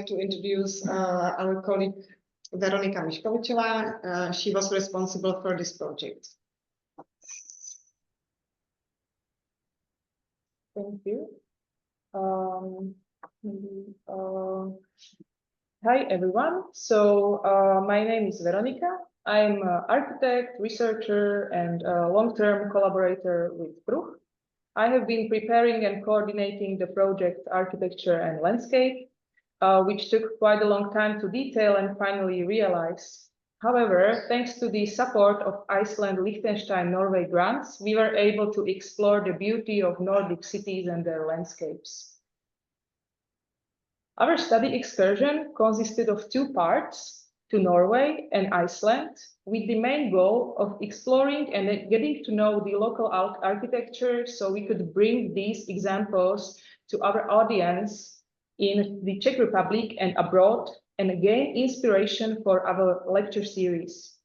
to introduce our colleague Veronika Miškovičová. She was responsible for this project. Thank you. Hi everyone. So my name is Veronika. I'm an architect, researcher, and a long-term collaborator with Kruh. I have been preparing and coordinating the project Architecture and Landscape, which took quite a long time to detail and finally realize. However, thanks to the support of Iceland, Liechtenstein, Norway grants, we were able to explore the beauty of Nordic cities and their landscapes. Our study excursion consisted of 2 parts, to Norway and Iceland, with the main goal of exploring and getting to know the local architecture so we could bring these examples to our audience in the Czech Republic and abroad and gain inspiration for our lecture series.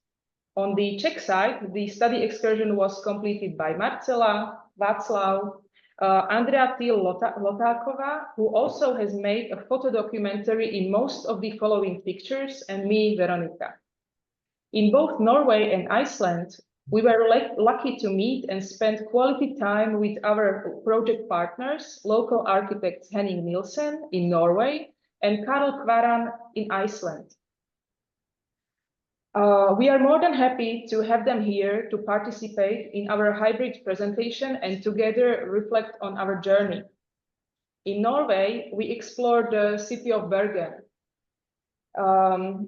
On the Czech side, the study excursion was completed by Marcela, Václav, Andrea Thiel Lhotáková, who also has made a photo documentary in most of the following pictures, and me, Veronika. In both Norway and Iceland, we were lucky to meet and spend quality time with our project partners, local architects Henning Nielsen in Norway and Karl Kvaran in Iceland. We are more than happy to have them here to participate in our hybrid presentation and together reflect on our journey. In Norway, we explored the city of Bergen,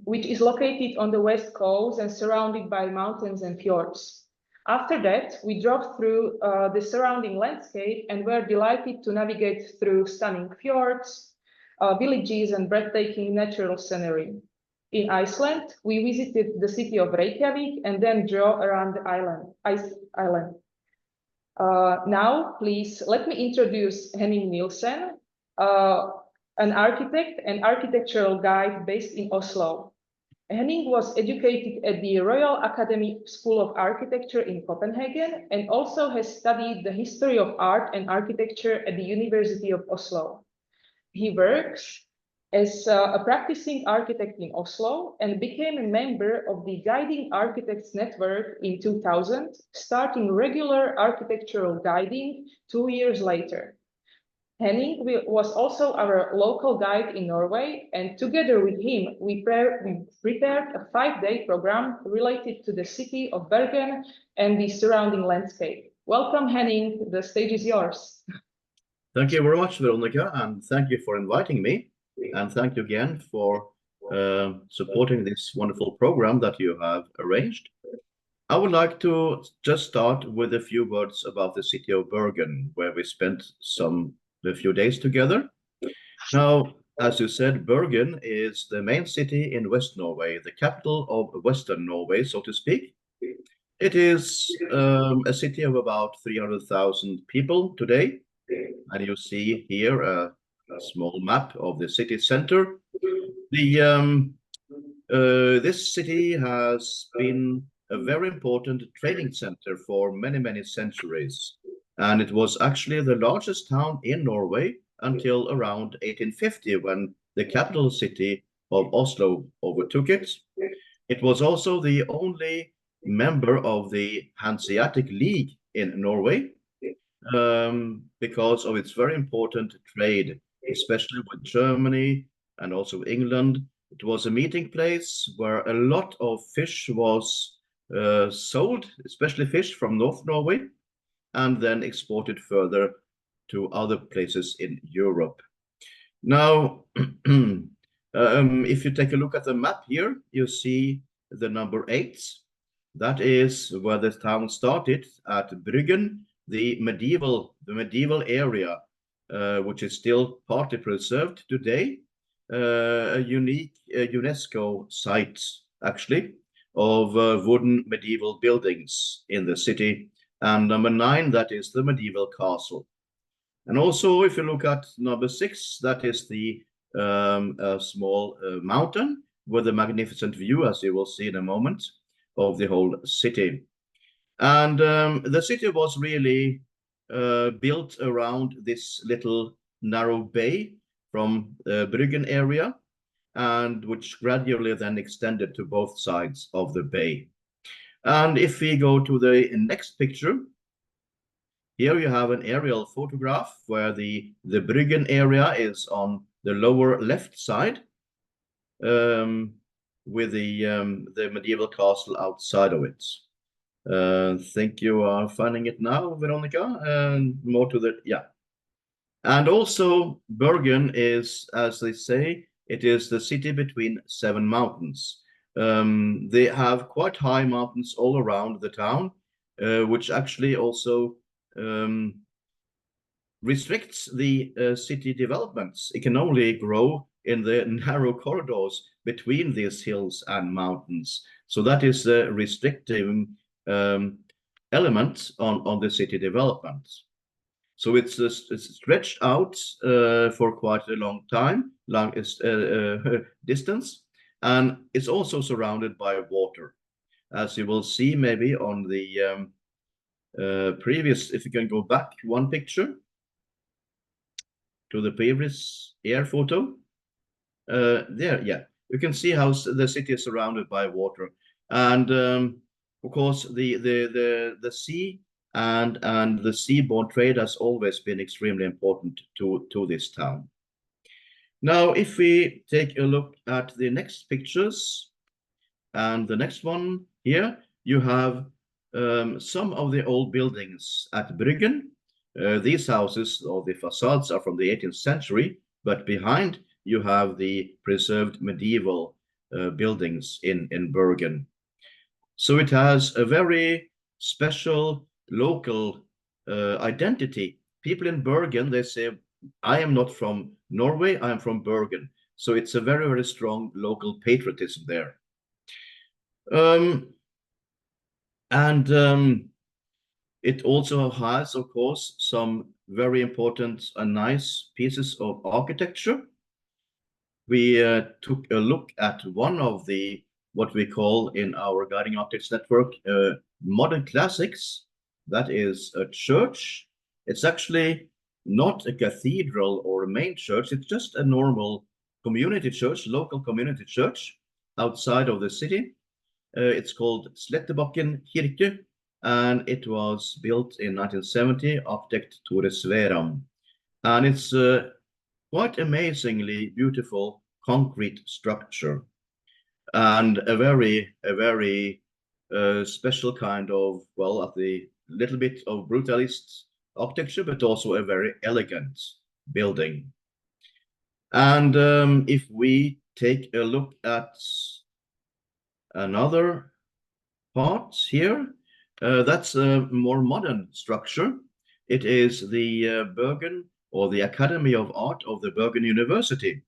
which is located on the west coast and surrounded by mountains and fjords. After that, we drove through the surrounding landscape and were delighted to navigate through stunning fjords, villages, and breathtaking natural scenery. In Iceland, we visited the city of Reykjavik and then drove around the island. Now, please let me introduce Henning Nielsen, an architect and architectural guide based in Oslo. Henning was educated at the Royal Academy School of Architecture in Copenhagen and also has studied the history of art and architecture at the University of Oslo. He works as a practicing architect in Oslo and became a member of the Guiding Architects Network in 2000, starting regular architectural guiding 2 years later. Henning was also our local guide in Norway, and together with him, we prepared a 5-day program related to the city of Bergen and the surrounding landscape. Welcome, Henning. The stage is yours. Thank you very much, Veronika, and thank you for inviting me. And thank you again for supporting this wonderful program that you have arranged. I would like to just start with a few words about the city of Bergen, where we spent a few days together. Now, as you said, Bergen is the main city in West Norway, the capital of Western Norway, so to speak. It is a city of about 300,000 people today, and you see here a small map of the city center. This city has been a very important trading center for many, many centuries. And it was actually the largest town in Norway until around 1850, when the capital city of Oslo overtook it. It was also the only member of the Hanseatic League in Norway because of its very important trade, especially with Germany and also England. It was a meeting place where a lot of fish was sold, especially fish from North Norway, and then exported further to other places in Europe. Now, if you take a look at the map here, you see the number 8. That is where the town started, at Bryggen, the medieval area, which is still partly preserved today, a unique UNESCO site, actually, of wooden medieval buildings in the city. And number 9, that is the medieval castle. And also, if you look at number 6, that is the small mountain with a magnificent view, as you will see in a moment, of the whole city. And the city was really built around this little narrow bay from Bryggen area, and which gradually then extended to both sides of the bay. And if we go to the next picture, here you have an aerial photograph where the Bryggen area is on the lower left side, with the medieval castle outside of it. I think you are finding it now, Veronika, and more to the, yeah. And also Bergen is, as they say, it is the city between 7 mountains. They have quite high mountains all around the town, which actually also restricts the city developments. It can only grow in the narrow corridors between these hills and mountains. So that is a restrictive element on the city development. So it's stretched out for quite a long time, distance, and it's also surrounded by water. As you will see maybe on the previous, if you can go back one picture to the previous air photo. There, yeah, you can see how the city is surrounded by water. And of course, the sea and the seaborne trade has always been extremely important to this town. Now, if we take a look at the next pictures, and the next one here, you have some of the old buildings at Bryggen. These houses, or the facades, are from the 18th century, but behind you have the preserved medieval buildings in Bergen. So it has a very special local identity. People in Bergen, they say, I am not from Norway, I am from Bergen. So it's a very, very strong local patriotism there. It also has, of course, some very important and nice pieces of architecture. We took a look at one of the, what we call in our Guiding Architects Network, modern classics. That is a church. It's actually not a cathedral or a main church. It's just a normal community church, local community church outside of the city. It's called Slettebakken Kirke, and it was built in 1970, architect Tore Sveram. And it's quite amazingly beautiful concrete structure, and a very special kind of, well, at the little bit of brutalist architecture, but also a very elegant building. And if we take a look at another part here, that's a more modern structure. It is the Bergen, or the Academy of Art of the Bergen University.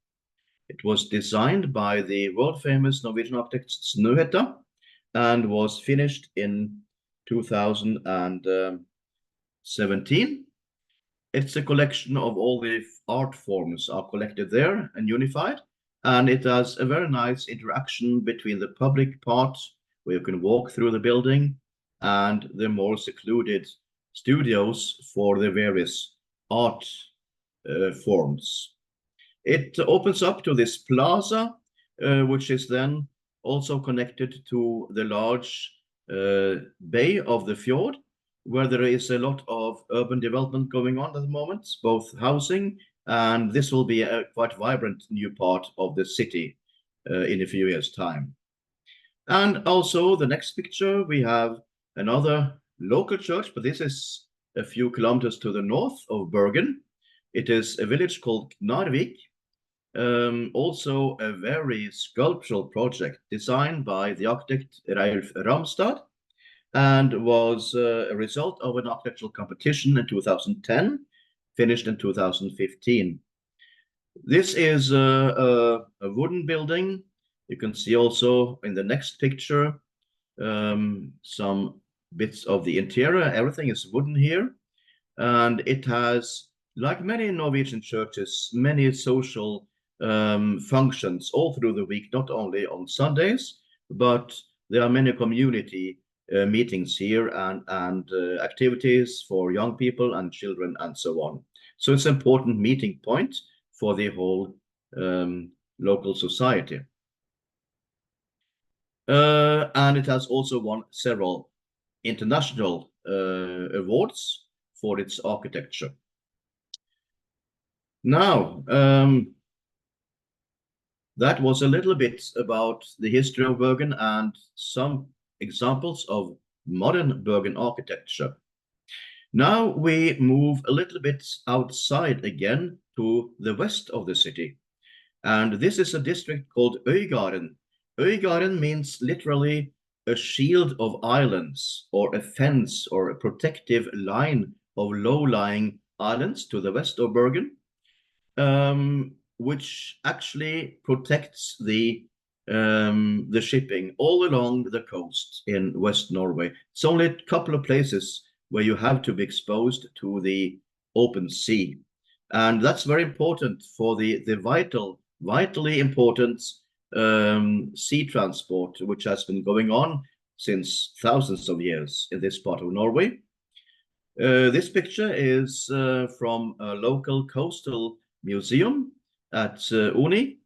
It was designed by the world-famous Norwegian architect Snøhetta and was finished in 2017. It's a collection of all the art forms are collected there and unified, and it has a very nice interaction between the public part, where you can walk through the building, and the more secluded studios for the various art forms. It opens up to this plaza, which is then also connected to the large bay of the fjord, where there is a lot of urban development going on at the moment, both housing, and this will be a quite vibrant new part of the city in a few years' time. And also the next picture, we have another local church, but this is a few kilometers to the north of Bergen. It is a village called Knarvik, also a very sculptural project designed by the architect Reiulf Ramstad, and was a result of an architectural competition in 2010, finished in 2015. This is a wooden building. You can see also in the next picture some bits of the interior. Everything is wooden here, and it has, like many Norwegian churches, many social functions all through the week, not only on Sundays, but there are many community meetings here and activities for young people and children and so on. So it's an important meeting point for the whole local society. And it has also won several international awards for its architecture. Now, that was a little bit about the history of Bergen and some examples of modern Bergen architecture. Now we move a little bit outside again to the west of the city. And this is a district called Øygarden. Øygarden means literally a shield of islands, or a fence or a protective line of low-lying islands to the west of Bergen, which actually protects the shipping all along the coast in West Norway. It's only a couple of places where you have to be exposed to the open sea. And that's very important for the vitally important sea transport, which has been going on since thousands of years in this part of Norway. This picture is from a local coastal museum at Uni,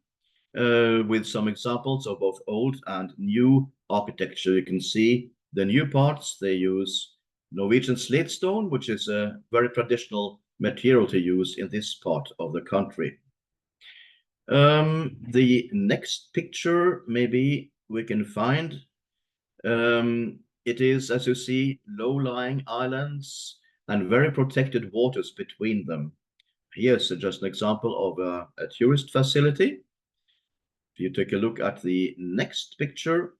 with some examples of both old and new architecture. You can see the new parts. They use Norwegian slate stone, which is a very traditional material to use in this part of the country. The next picture maybe we can find. It is, as you see, low-lying islands and very protected waters between them. Here's just an example of a tourist facility. If you take a look at the next picture,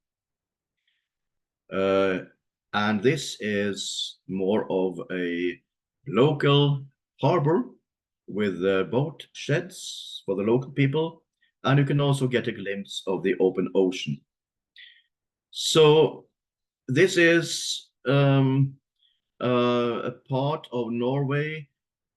and this is more of a local harbor with boat sheds for the local people, and you can also get a glimpse of the open ocean. So this is a part of Norway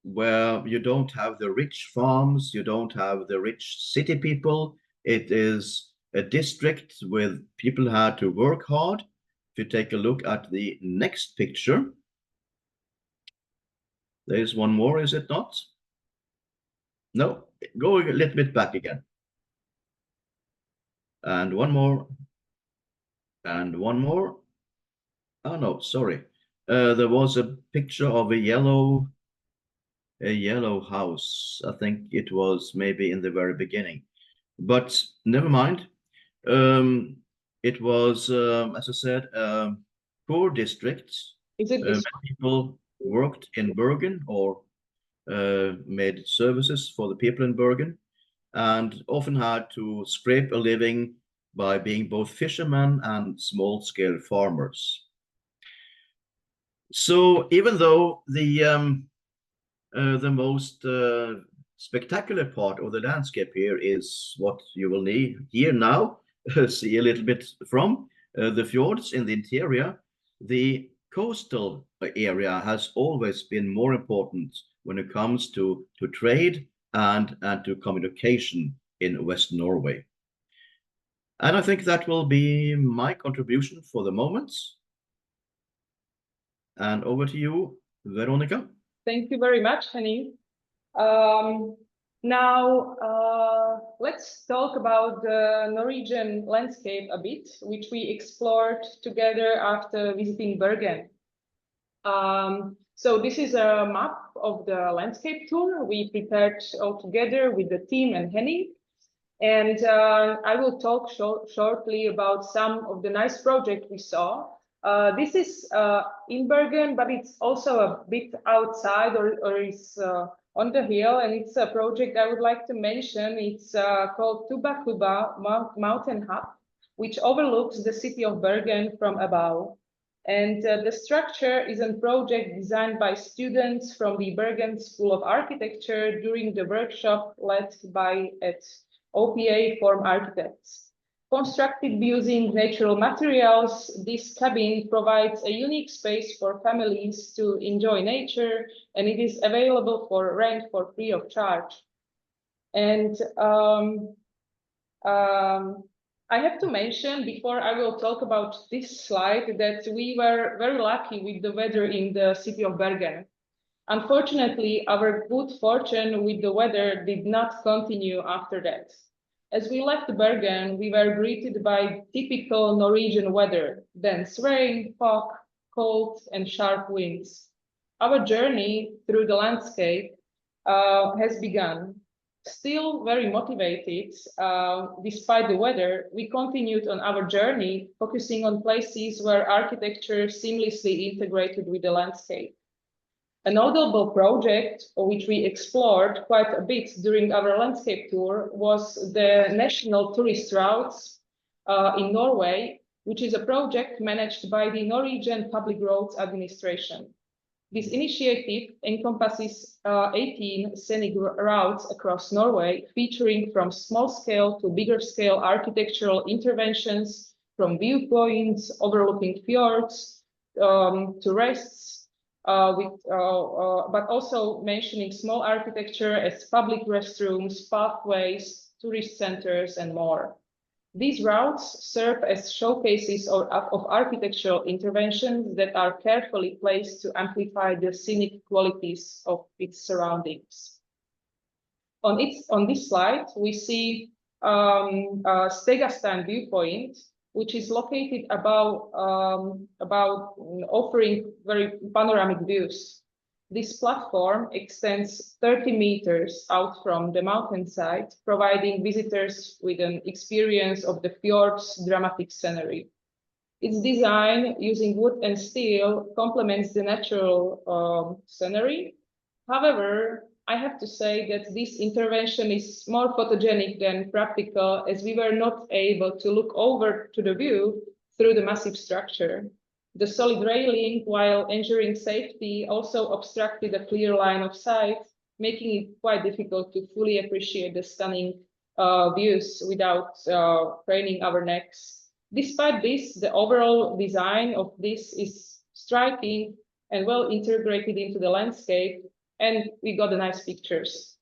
where you don't have the rich farms, you don't have the rich city people. It is a district with people who had to work hard. If you take a look at the next picture, there's one more, is it not? No, go a little bit back again. And one more. And one more. Oh no, sorry. There was a picture of a yellow house. I think it was maybe in the very beginning, but never mind. It was, as I said, poor districts. Is it this? People worked in Bergen or made services for the people in Bergen, and often had to scrape a living by being both fishermen and small-scale farmers. So even though the most spectacular part of the landscape here is what you will need here now, see a little bit from the fjords in the interior, the coastal area has always been more important when it comes to trade and to communication in West Norway. And I think that will be my contribution for the moment. And over to you, Veronika. Thank you very much, Henning. Now, let's talk about the Norwegian landscape a bit, which we explored together after visiting Bergen. So this is a map of the landscape tour we prepared all together with the team and Henning. And I will talk shortly about some of the nice projects we saw. This is in Bergen, but it's also a bit outside or is on the hill, and it's a project I would like to mention. It's called Tubakuba Mountain Hub, which overlooks the city of Bergen from above. And the structure is a project designed by students from the Bergen School of Architecture during the workshop led by OPA Form Architects. Constructed using natural materials, this cabin provides a unique space for families to enjoy nature, and it is available for rent for free of charge. And I have to mention, before I will talk about this slide, that we were very lucky with the weather in the city of Bergen. Unfortunately, our good fortune with the weather did not continue after that. As we left Bergen, we were greeted by typical Norwegian weather, dense rain, fog, cold, and sharp winds. Our journey through the landscape has begun. Still very motivated, despite the weather, we continued on our journey, focusing on places where architecture seamlessly integrated with the landscape. A notable project, which we explored quite a bit during our landscape tour, was the National Tourist Routes in Norway, which is a project managed by the Norwegian Public Roads Administration. This initiative encompasses 18 scenic routes across Norway, featuring from small-scale to bigger-scale architectural interventions, from viewpoints overlooking fjords to rests, but also mentioning small architecture as public restrooms, pathways, tourist centers, and more. These routes serve as showcases of architectural interventions that are carefully placed to amplify the scenic qualities of its surroundings. On this slide, we see Stegastan viewpoint, which is located about offering very panoramic views. This platform extends 30 meters out from the mountainside, providing visitors with an experience of the fjord's dramatic scenery. Its design, using wood and steel, complements the natural scenery. However, I have to say that this intervention is more photogenic than practical, as we were not able to look over to the view through the massive structure. The solid railing, while ensuring safety, also obstructed a clear line of sight, making it quite difficult to fully appreciate the stunning views without craning our necks. Despite this, the overall design of this is striking and well integrated into the landscape, and we got the nice pictures.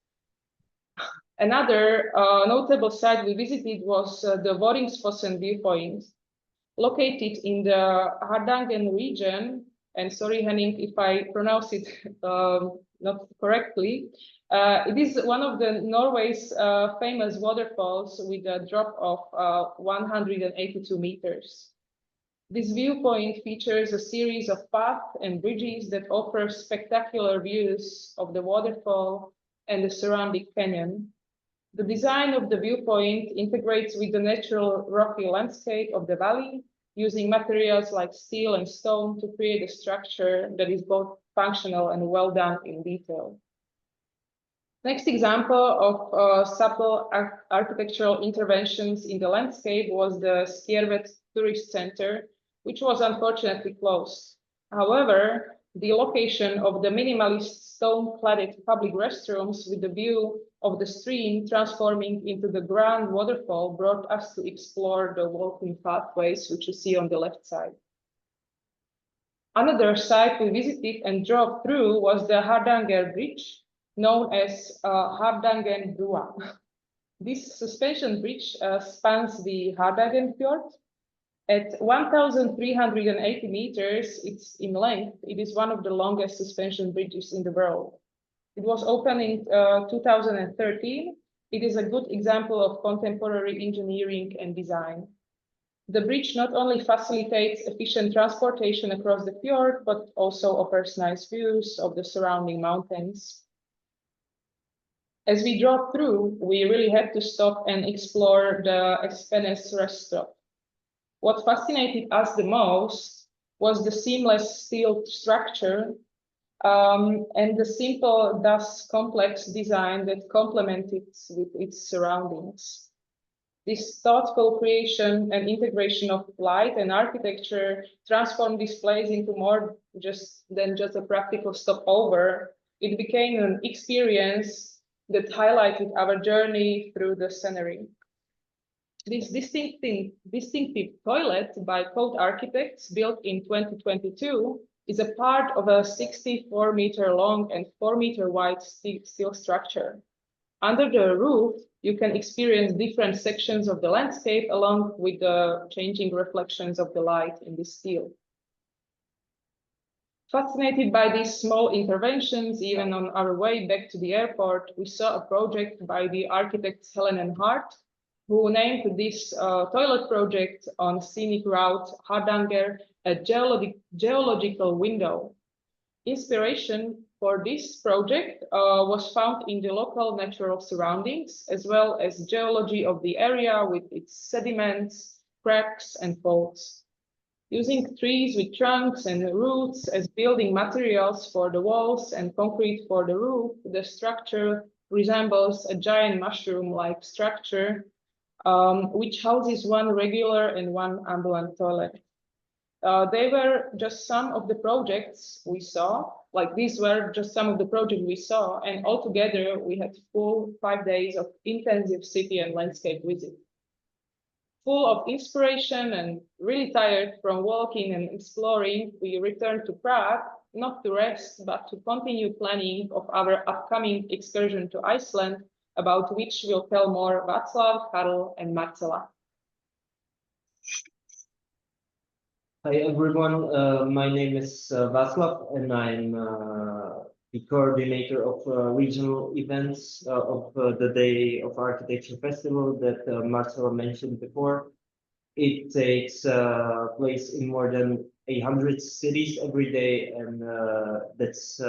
Another notable site we visited was the Voringsfossen viewpoint, located in the Hardanger region, and sorry, Henning, if I pronounce it not correctly. It is one of the Norway's famous waterfalls with a drop of 182 meters. This viewpoint features a series of paths and bridges that offer spectacular views of the waterfall and the surrounding canyon. The design of the viewpoint integrates with the natural rocky landscape of the valley, using materials like steel and stone to create a structure that is both functional and well done in detail. Next example of subtle architectural interventions in the landscape was the Skjervet Tourist Center, which was unfortunately closed. However, the location of the minimalist stone-cladded public restrooms with the view of the stream transforming into the grand waterfall brought us to explore the walking pathways, which you see on the left side. Another site we visited and drove through was the Hardanger Bridge, known as Hardangerbrua. This suspension bridge spans the Hardangerfjord. At 1,380 meters in length, it is one of the longest suspension bridges in the world. It was opened in 2013. It is a good example of contemporary engineering and design. The bridge not only facilitates efficient transportation across the fjord, but also offers nice views of the surrounding mountains. As we drove through, we really had to stop and explore the Espenes rest stop. What fascinated us the most was the seamless steel structure and the simple, thus complex design that complemented with its surroundings. This thoughtful creation and integration of light and architecture transformed this place into more than just a practical stopover. It became an experience that highlighted our journey through the scenery. This distinctive toilet by Code Architects, built in 2022, is a part of a 64-meter long and 4-meter wide steel structure. Under the roof, you can experience different sections of the landscape along with the changing reflections of the light in the steel. Fascinated by these small interventions, even on our way back to the airport, we saw a project by the architects Helen and Hart, who named this toilet project on scenic route Hardanger a geological window. Inspiration for this project was found in the local natural surroundings, as well as geology of the area with its sediments, cracks, and faults. Using trees with trunks and roots as building materials for the walls and concrete for the roof, the structure resembles a giant mushroom-like structure, which houses one regular and one ambulant toilet. They were just some of the projects we saw, these were just some of the projects we saw, and altogether we had full 5 days of intensive city and landscape visit. Full of inspiration and really tired from walking and exploring, we returned to Prague, not to rest, but to continue planning of our upcoming excursion to Iceland, about which we'll tell more Václav, Karl, and Marcela. Hi everyone, my name is Václav and I'm the coordinator of regional events of the Day of Architecture Festival that Marcela mentioned before. It takes place in more than 100 cities every day, and that's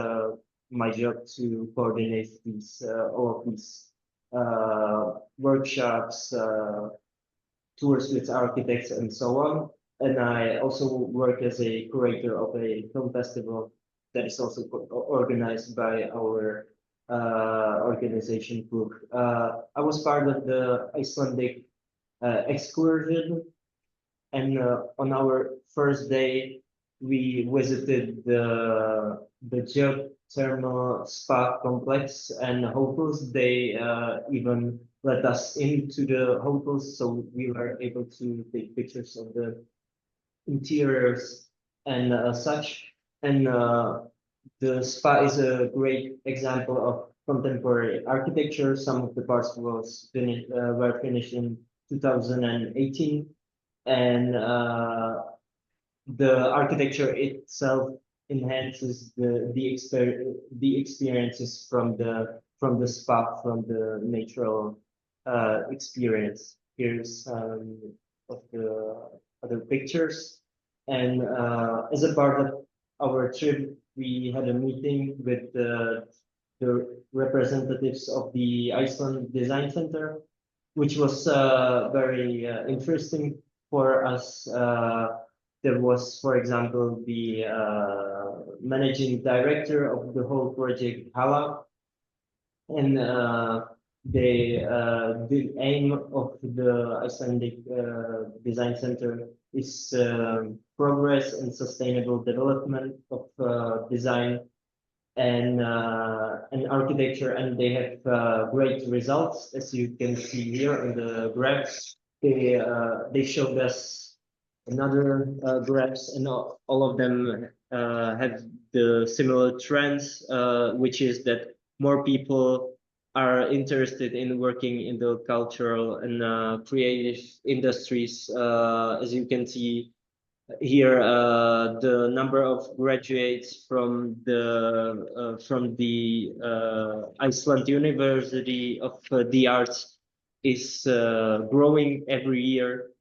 my job to coordinate these all of these workshops, tours with architects, and so on. And I also work as a curator of a film festival that is also organized by our organization Kruh. I was part of the Icelandic excursion, and on our first day we visited the geothermal spa complex and hotels. They even let us into the hotels, so we were able to take pictures of the interiors and such. And the spa is a great example of contemporary architecture. Some of the parts were finished in 2018, and the architecture itself enhances the experiences from the spa, from the natural experience. Here's some of the other pictures, and as a part of our trip, we had a meeting with the representatives of the Iceland Design Center, which was very interesting for us. There was, for example, the managing director of the whole project, Karl, and the aim of the Icelandic Design Center is progress and sustainable development of design and architecture, and they have great results, as you can see here in the graphs. They showed us another graphs, and all of them have the similar trends, which is that more people are interested in working in the cultural and creative industries. As you can see here, the number of graduates from the Iceland University of the Arts is growing every year.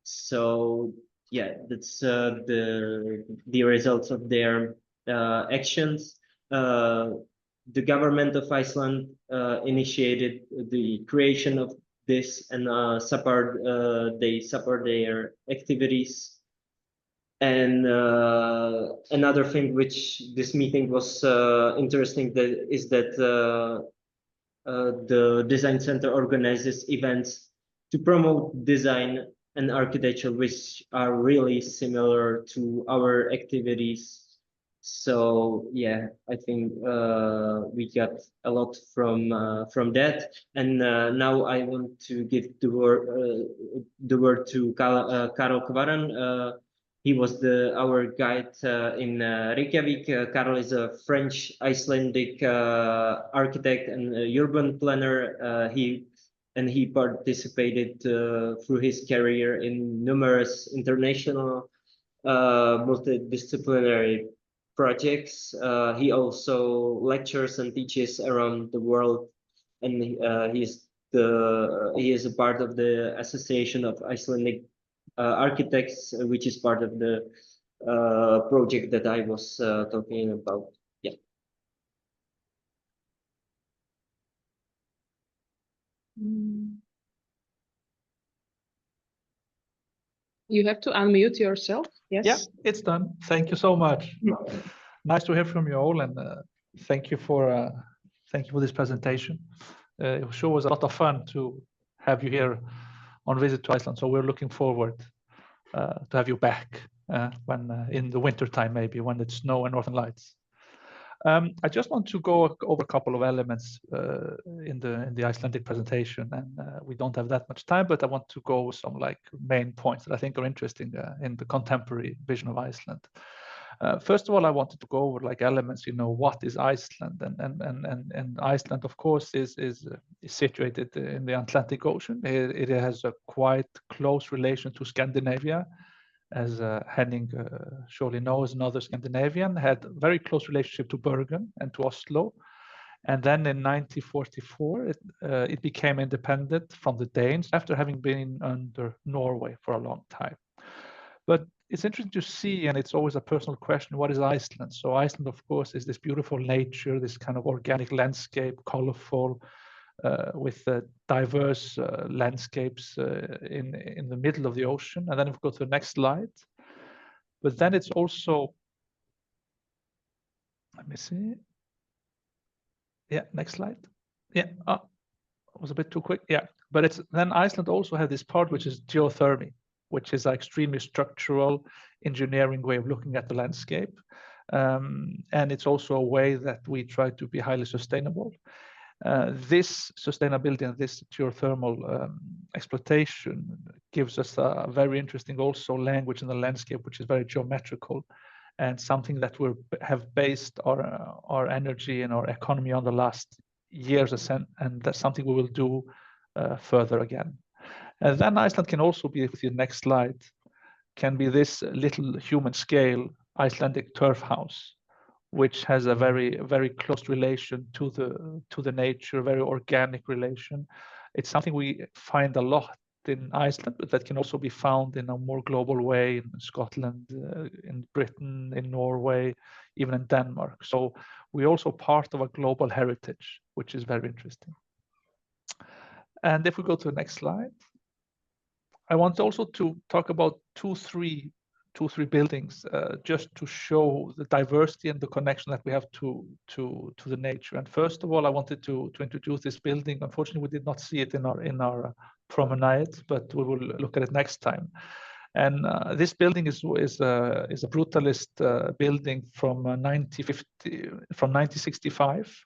So yeah, that's the results of their actions. The government of Iceland initiated the creation of this, and they support their activities. And another thing which this meeting was interesting is that the Design Center organizes events to promote design and architecture, which are really similar to our activities. So yeah, I think we got a lot from that. And now I want to give the word to Karl Kvaran. He was our guide in Reykjavik. Karl is a French Icelandic architect and urban planner. He participated through his career in numerous international multidisciplinary projects. He also lectures and teaches around the world, and he's he is a part of the Association of Icelandic Architects, which is part of the project that I was talking about. Yeah. You have to unmute yourself. Yes. Yeah, it's done. Thank you so much. Nice to hear from you all, and thank you for this presentation. It sure was a lot of fun to have you here on visit to Iceland. So we're looking forward to have you back when in the winter time, maybe when it's snow and northern lights. I just want to go over a couple of elements in the Icelandic presentation, and we don't have that much time, but I want to go with some like main points that I think are interesting in the contemporary vision of Iceland. First of all, I wanted to go over like elements, you know, what is Iceland? And Iceland, of course, is situated in the Atlantic Ocean. It has a quite close relation to Scandinavia. As Henning surely knows, another Scandinavian, had a very close relationship to Bergen and to Oslo. And then in 1944, it became independent from the Danes after having been under Norway for a long time. But it's interesting to see, and it's always a personal question, what is Iceland? So Iceland, of course, is this beautiful nature, this kind of organic landscape, colorful, with diverse landscapes in the middle of the ocean. And then if we go to the next slide, but then it's also, let me see. Yeah, next slide. Yeah, it was a bit too quick. Yeah, but it's then Iceland also had this part which is geothermy, which is an extremely structural engineering way of looking at the landscape. And it's also a way that we try to be highly sustainable. This sustainability and this geothermal exploitation gives us a very interesting also language in the landscape, which is very geometrical and something that we have based our energy and our economy on the last years, and that's something we will do further again. And then Iceland can also be, with the next slide, can be this little human scale Icelandic turf house, which has a very, very close relation to the nature, very organic relation. It's something we find a lot in Iceland, but that can also be found in a more global way in Scotland, in Britain, in Norway, even in Denmark. So we're also part of a global heritage, which is very interesting. And if we go to the next slide, I want also to talk about two, three buildings, just to show the diversity and the connection that we have to the nature. And first of all, I wanted to introduce this building. Unfortunately, we did not see it in our promenade, but we will look at it next time. And this building is a brutalist building from 1965.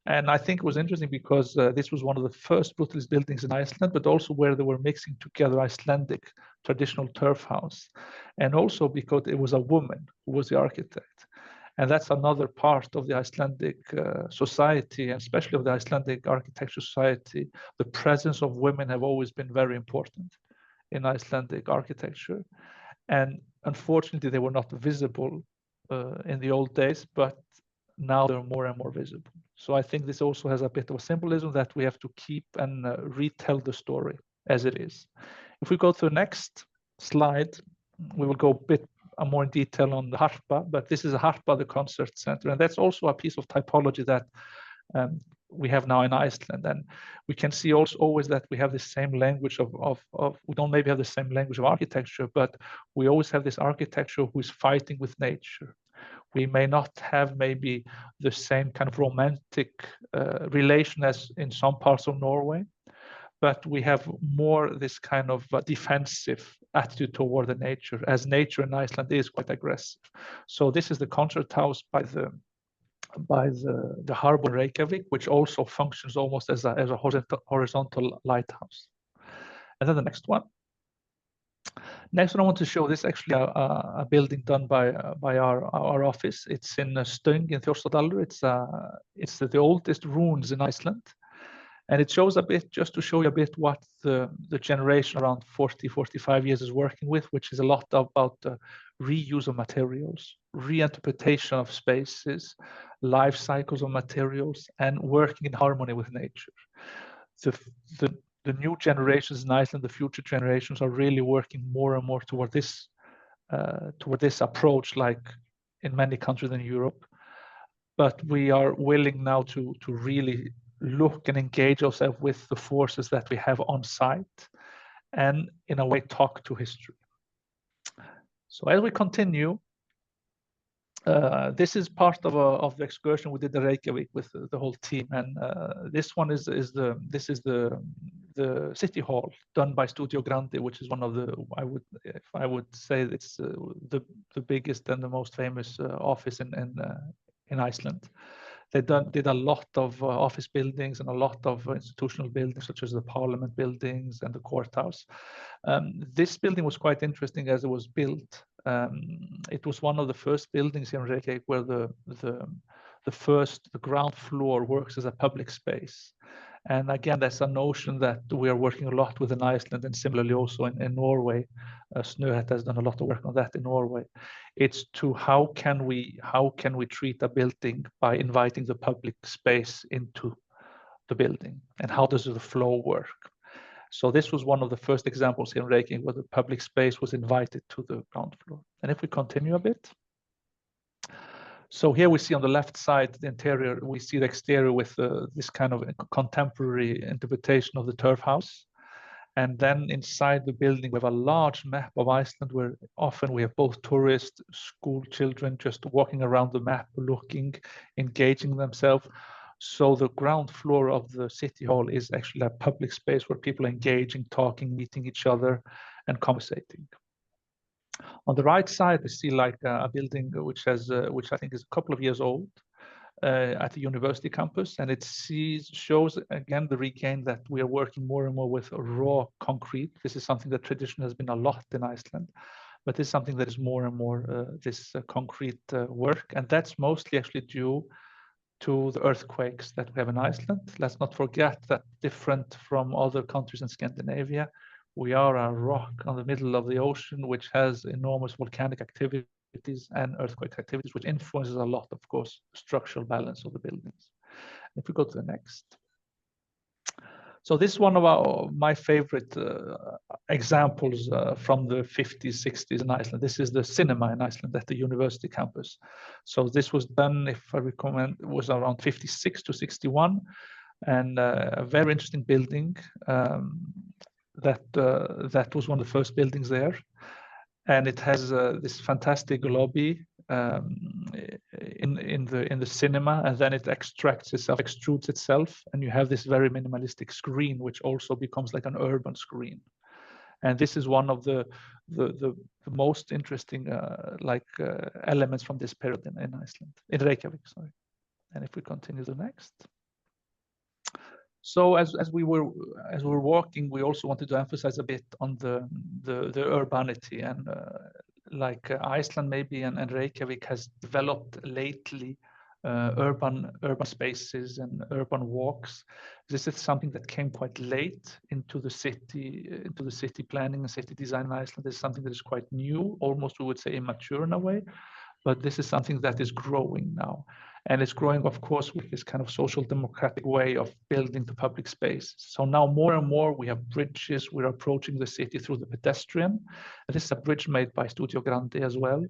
And I think it was interesting because this was one of the first brutalist buildings in Iceland, but also where they were mixing together Icelandic traditional turf house. And also because it was a woman who was the architect. And that's another part of the Icelandic society, and especially of the Icelandic architecture society. The presence of women have always been very important in Icelandic architecture. And unfortunately, they were not visible in the old days, but now they're more and more visible. So I think this also has a bit of a symbolism that we have to keep and retell the story as it is. If we go to the next slide, we will go a bit more in detail on the Harpa, but this is a Harpa, the concert center, and that's also a piece of typology that we have now in Iceland. And we can see also always that we have the same language of we don't maybe have the same language of architecture, but we always have this architecture who is fighting with nature. We may not have maybe the same kind of romantic relation as in some parts of Norway, but we have more this kind of defensive attitude toward the nature, as nature in Iceland is quite aggressive. So this is the concert house by the harbor in Reykjavik, which also functions almost as a horizontal lighthouse. And then the next one. Next one I want to show this actually a building done by our office. It's in Stöng in Þjórsárdalur. It's the oldest ruins in Iceland. And it shows a bit, just to show you a bit what the generation around 40-45 years is working with, which is a lot about reuse of materials, reinterpretation of spaces, life cycles of materials, and working in harmony with nature. the new generations in Iceland, the future generations, are really working more and more toward this approach, like in many countries in Europe. But we are willing now to really look and engage ourselves with the forces that we have on site, and in a way talk to history. So as we continue, this is part of the excursion we did in Reykjavik with the whole team, and this one is the city hall done by Studio Grande, which is one of the, I would say it's the biggest and the most famous office in Iceland. They did a lot of office buildings and a lot of institutional buildings, such as the parliament buildings and the courthouse. This building was quite interesting as it was built. It was one of the first buildings here in Reykjavik where the ground floor works as a public space. And again, that's a notion that we are working a lot with in Iceland, and similarly also in Norway. Snøhetta has done a lot of work on that in Norway. It's to how can we treat a building by inviting the public space into the building, and how does the flow work? So this was one of the first examples here in Reykjavik where the public space was invited to the ground floor. And if we continue a bit. So here we see on the left side, the interior, we see the exterior with this kind of contemporary interpretation of the turf house. And then inside the building, we have a large map of Iceland where often we have both tourists, school children just walking around the map, looking, engaging themselves. So the ground floor of the city hall is actually a public space where people are engaging, talking, meeting each other, and conversating. On the right side, we see like a building which I think is a couple of years old at the university campus, and it shows again the regain that we are working more and more with raw concrete. This is something that traditionally has been a lot in Iceland, but this is something that is more and more this concrete work, and that's mostly actually due to the earthquakes that we have in Iceland. Let's not forget that different from other countries in Scandinavia, we are a rock on the middle of the ocean, which has enormous volcanic activities and earthquake activities, which influences a lot, of course, structural balance of the buildings. If we go to the next. So this is one of my favorite examples from the 50s, 60s in Iceland. This is the cinema in Iceland at the university campus. So this was done, if I recommend, it was around 56 to 61, and a very interesting building. That was one of the first buildings there, and it has this fantastic lobby in the cinema, and then it extrudes itself, and you have this very minimalistic screen, which also becomes like an urban screen. And this is one of the most interesting elements from this period in Iceland, in Reykjavik. Sorry. And if we continue to the next. So as we were walking, we also wanted to emphasize a bit on the urbanity, and Iceland maybe and Reykjavik has developed lately urban spaces and urban walks. This is something that came quite late into the city planning and city design in Iceland. This is something that is quite new, almost we would say immature in a way, but this is something that is growing now. And it's growing, of course, with this kind of social democratic way of building the public space. So now more and more we have bridges. We're approaching the city through the pedestrian. And this is a bridge made by Studio Grande as well,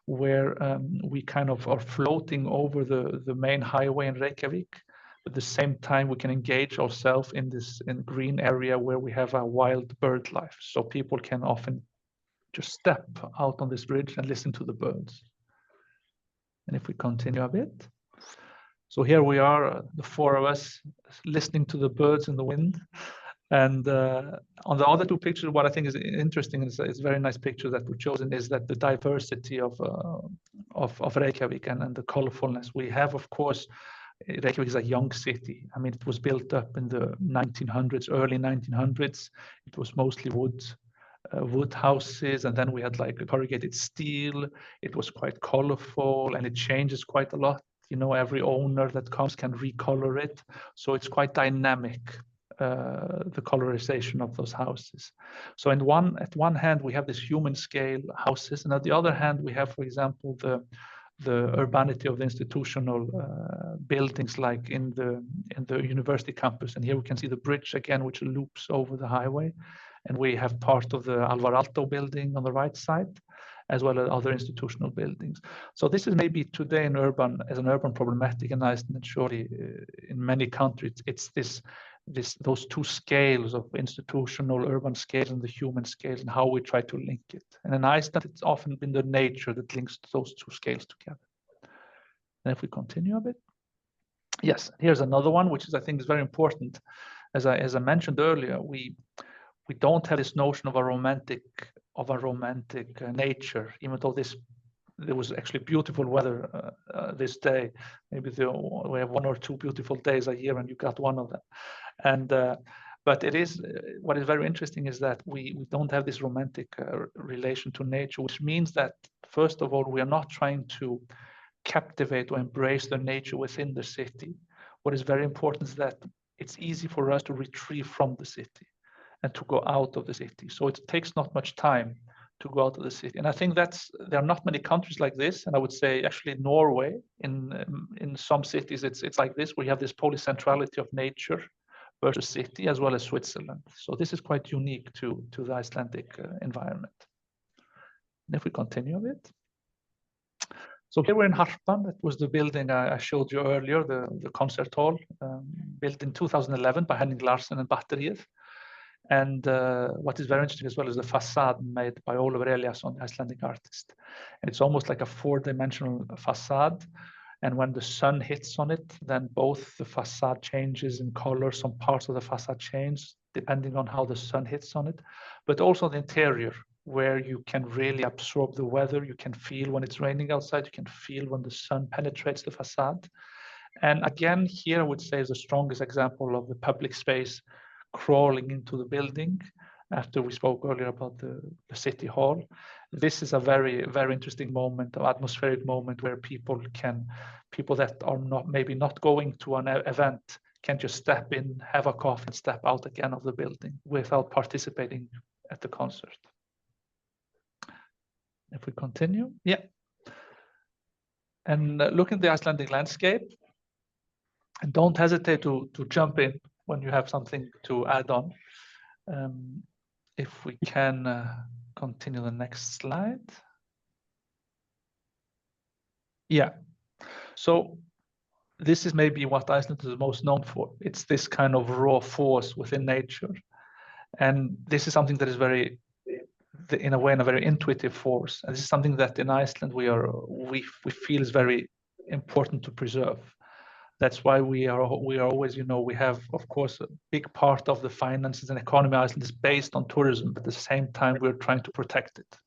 where we kind of are floating over the main highway in Reykjavik. At the same time, we can engage ourselves in green area where we have a wild bird life. So people can often just step out on this bridge and listen to the birds. And if we continue a bit. So here we are, the four of us, listening to the birds in the wind. And on the other two pictures, what I think is interesting, and it's a very nice picture that we've chosen, is that the diversity of Reykjavik and the colorfulness. We have, of course, Reykjavik is a young city. I mean, it was built up in the 1900s, early 1900s. It was mostly wood houses, and then we had like corrugated steel. It was quite colorful, and it changes quite a lot. You know, every owner that comes can recolor it, so it's quite dynamic, the colorization of those houses. So at one hand we have this human scale houses, and at the other hand we have, for example, the urbanity of the institutional buildings, like in the university campus. And here we can see the bridge again, which loops over the highway. And we have part of the Alvar Aalto building on the right side, as well as other institutional buildings. So this is maybe today an urban problematic in Iceland, and surely in many countries, it's those two scales of institutional urban scales and the human scales, and how we try to link it. And in Iceland, it's often been the nature that links those two scales together. And if we continue a bit, yes, here's another one, which is, I think, is very important. As I mentioned earlier, we don't have this notion of a romantic nature, even though there was actually beautiful weather this day. Maybe we have 1 or 2 beautiful days a year, and you got one of them. And but it is what is very interesting is that we don't have this romantic relation to nature, which means that first of all, we are not trying to captivate or embrace the nature within the city. What is very important is that it's easy for us to retrieve from the city and to go out of the city. So it takes not much time to go out of the city. And I think there are not many countries like this. And I would say actually Norway, in some cities, it's like this. We have this polycentrality of nature versus city, as well as Switzerland. So this is quite unique to the Icelandic environment. And if we continue a bit. So here we're in Harpan. That was the building I showed you earlier, the concert hall, built in 2011 by Henning and Batterið. And what is very interesting as well is the facade made by Ólafur Eliasson, Icelandic artist. And it's almost like a 4-dimensional facade. And when the sun hits on it, then both the facade changes in color. Some parts of the facade change depending on how the sun hits on it, but also the interior, where you can really absorb the weather. You can feel when it's raining outside. You can feel when the sun penetrates the facade. And again, here I would say is the strongest example of the public space crawling into the building. After we spoke earlier about the city hall, this is a very, very interesting moment, an atmospheric moment where people that are maybe not going to an event can just step in, have a coffee, and step out again of the building without participating at the concert. If we continue, yeah. And look at the Icelandic landscape, and don't hesitate to jump in when you have something to add on. If we can continue the next slide. Yeah, so this is maybe what Iceland is most known for. It's this kind of raw force within nature. And this is something that is very, in a way, a very intuitive force. And this is something that in Iceland we feel is very important to preserve. That's why we are always, we have, of course, a big part of the finances and economy of Iceland is based on tourism, but at the same time, we're trying to protect it.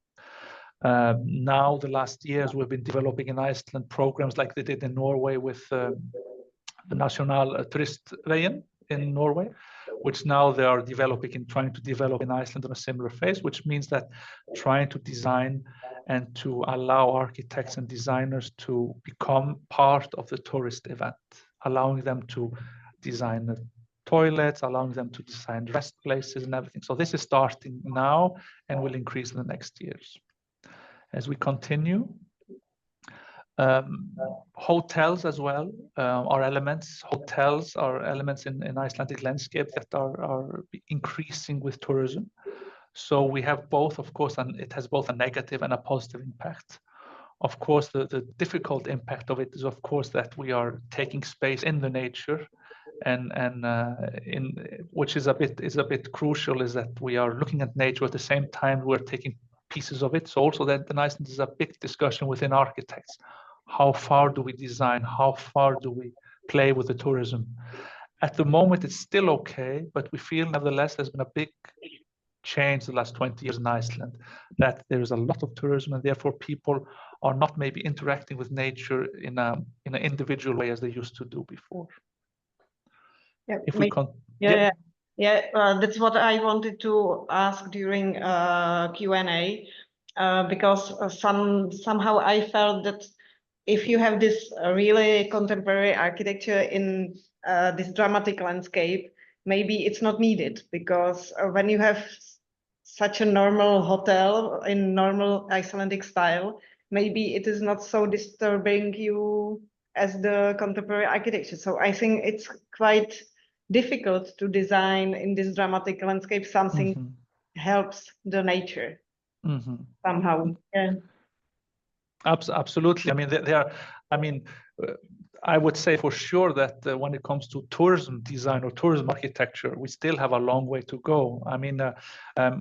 Now, the last years, we've been developing in Iceland programs like they did in Norway with the National Turistvegin in Norway, which now they are developing and trying to develop in Iceland on a similar phase, which means that trying to design and to allow architects and designers to become part of the tourist event, allowing them to design the toilets, allowing them to design rest places and everything. So this is starting now and will increase in the next years. As we continue, hotels as well are elements. Hotels are elements in Icelandic landscape that are increasing with tourism. So we have both, of course, and it has both a negative and a positive impact. Of course, the difficult impact of it is, of course, that we are taking space in the nature, and which is a bit crucial, is that we are looking at nature at the same time we're taking pieces of it. So also that in Iceland is a big discussion within architects. How far do we design? How far do we play with the tourism? At the moment, it's still okay, but we feel nevertheless there's been a big change the last 20 years in Iceland, that there is a lot of tourism, and therefore people are not maybe interacting with nature in an individual way as they used to do before. Yeah, if we that's what I wanted to ask during Q&A, because somehow I felt that if you have this really contemporary architecture in this dramatic landscape, maybe it's not needed, because when you have such a normal hotel in normal Icelandic style, maybe it is not so disturbing you as the contemporary architecture. So I think it's quite difficult to design in this dramatic landscape something helps the nature somehow. Yeah. Absolutely. I mean, they are. I mean, I would say for sure that when it comes to tourism design or tourism architecture, we still have a long way to go. I mean,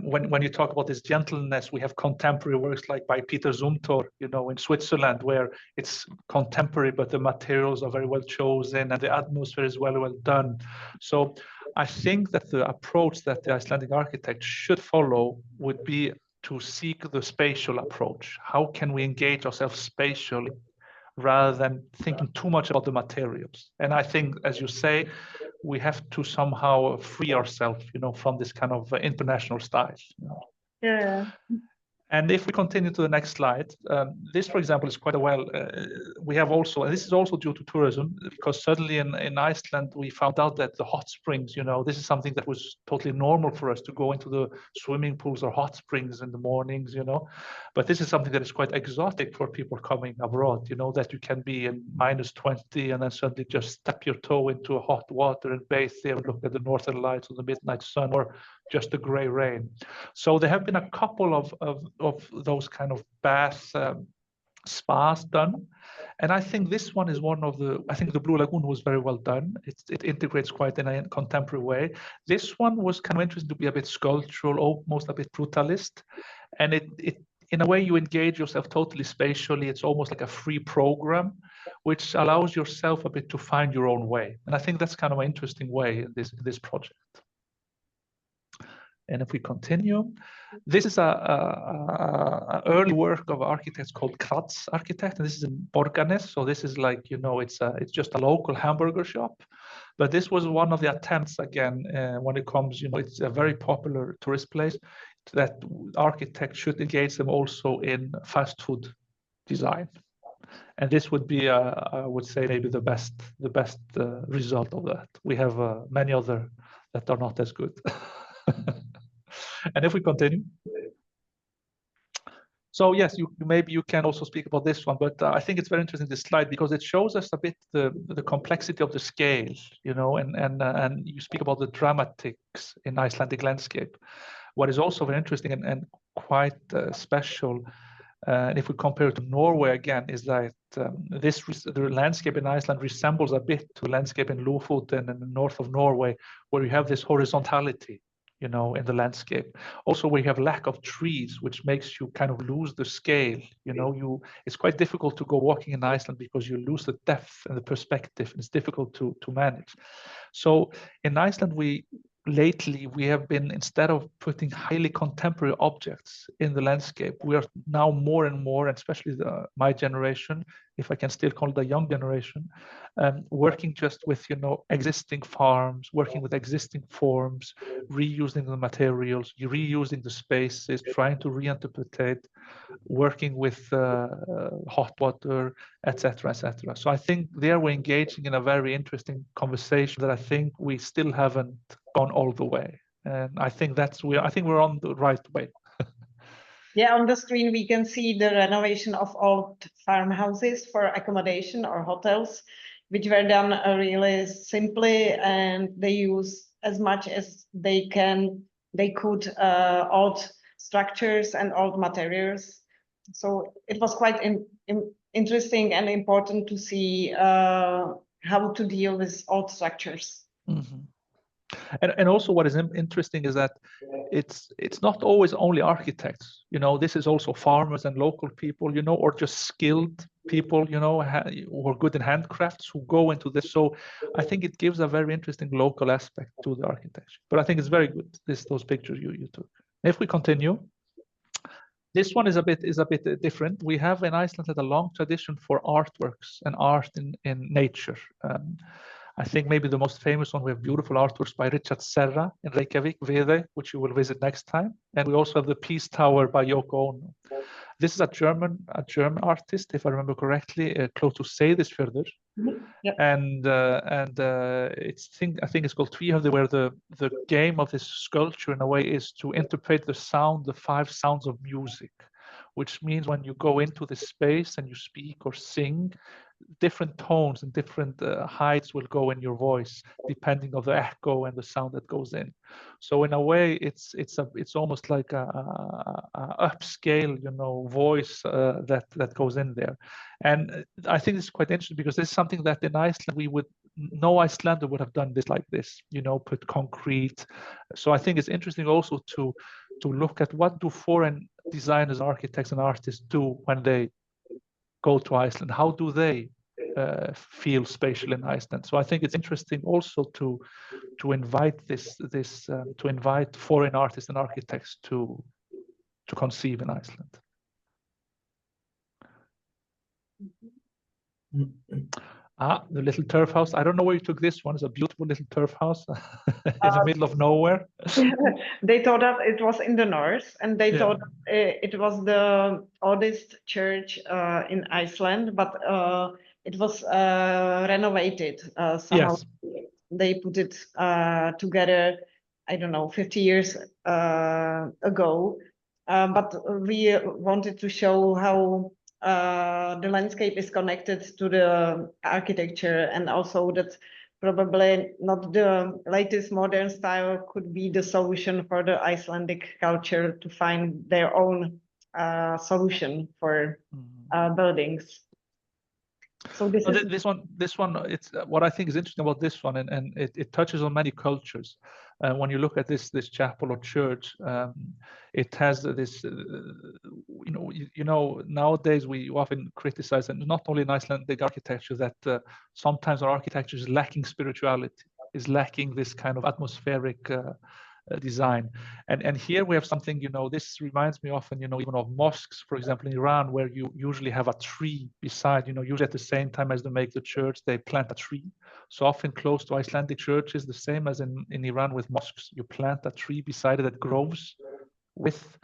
when you talk about this gentleness, we have contemporary works like by Peter Zumthor, you know, in Switzerland, where it's contemporary, but the materials are very well chosen and the atmosphere is well done. So I think that the approach that the Icelandic architect should follow would be to seek the spatial approach. How can we engage ourselves spatially rather than thinking too much about the materials? And I think, as you say, we have to somehow free ourselves, you know, from this kind of international style. You know? Yeah. And if we continue to the next slide, this, for example, is quite a well, we have also, and this is also due to tourism, because suddenly in Iceland, we found out that the hot springs, you know, this is something that was totally normal for us to go into the swimming pools or hot springs in the mornings, you know, but this is something that is quite exotic for people coming abroad, you know, that you can be in -20 and then suddenly just step your toe into hot water and bathe there and look at the northern lights or the midnight sun or just the gray rain. So there have been a couple of those kind of bath spas done. And I think this one is one of the, I think the Blue Lagoon was very well done. It integrates quite in a contemporary way. This one was kind of interesting to be a bit sculptural, almost a bit brutalist. And it in a way, you engage yourself totally spatially. It's almost like a free program, which allows yourself a bit to find your own way. And I think that's kind of an interesting way in this project. And if we continue, this is a early work of architects called Kratz architect, and this is in Borgarnes. So this is like, you know, it's just a local hamburger shop. But this was one of the attempts again when it comes, you know, it's a very popular tourist place that architects should engage them also in fast food design. And this would be, I would say, maybe the best result of that. We have many other that are not as good. And if we continue. So yes, maybe you can also speak about this one, but I think it's very interesting, this slide, because it shows us a bit the complexity of the scale, you know, and you speak about the dramatics in Icelandic landscape. What is also very interesting and quite special, and if we compare it to Norway again, is that the landscape in Iceland resembles a bit to landscape in Lofoten and the north of Norway, where you have this horizontality, you know, in the landscape. Also, we have lack of trees, which makes you kind of lose the scale. You know, it's quite difficult to go walking in Iceland because you lose the depth and the perspective, and it's difficult to manage. So in Iceland, lately we have been, instead of putting highly contemporary objects in the landscape, we are now more and more, and especially my generation, if I can still call it the young generation, working just with, you know, existing farms, working with existing forms, reusing the materials, reusing the spaces, trying to reinterpret, working with hot water, etc., etc. So I think there we're engaging in a very interesting conversation that I think we still haven't gone all the way, and I think we're on the right way. Yeah, on the screen we can see the renovation of old farmhouses for accommodation or hotels, which were done really simply, and they use as much as they could old structures and old materials. So it was quite interesting and important to see how to deal with old structures. Mm-hmm. And also what is interesting is that it's not always only architects, you know, this is also farmers and local people, you know, or just skilled people, you know, who are good in handcrafts who go into this. So I think it gives a very interesting local aspect to the architecture. But I think it's very good, those pictures you took. If we continue, this one is a bit different. We have in Iceland had a long tradition for artworks and art in nature. I think maybe the most famous one, we have beautiful artworks by Richard Serra in Reykjavik, Viðey, which you will visit next time. And we also have the Peace Tower by Yoko Ono. This is a German artist, if I remember correctly, close to Seyðisfjörður. Mm-hmm. Yep. And I think it's called Tvíhöfði, where the game of this sculpture in a way is to interpret the 5 sounds of music, which means when you go into the space and you speak or sing, different tones and different heights will go in your voice depending on the echo and the sound that goes in. So in a way, it's almost like a upscale, you know, voice that goes in there. And I think it's quite interesting because this is something that in Iceland no Icelander would have done this like this, you know, put concrete. So I think it's interesting also to look at what do foreign designers, architects, and artists do when they go to Iceland. How do they feel spatial in Iceland? So I think it's interesting also to invite to invite foreign artists and architects to conceive in Iceland. The little turf house. I don't know where you took this one. It's a beautiful little turf house in the middle of nowhere. They thought that it was in the north, and they thought it was the oldest church in Iceland, but it was renovated somehow. Yes. They put it together, I don't know, 50 years ago. But we wanted to show how the landscape is connected to the architecture, and also that probably not the latest modern style could be the solution for the Icelandic culture to find their own solution for buildings. So this one, it's what I think is interesting about this one, and it touches on many cultures. When you look at this chapel or church, it has this, you know, nowadays we often criticize, and not only in Icelandic architecture, that sometimes our architecture is lacking spirituality, is lacking this kind of atmospheric design. And here we have something, you know, this reminds me often, you know, even of mosques, for example, in Iran, where you usually have a tree beside, you know, usually at the same time as they make the church, they plant a tree. So often close to Icelandic churches, the same as in Iran with mosques, you plant a tree beside it that grows with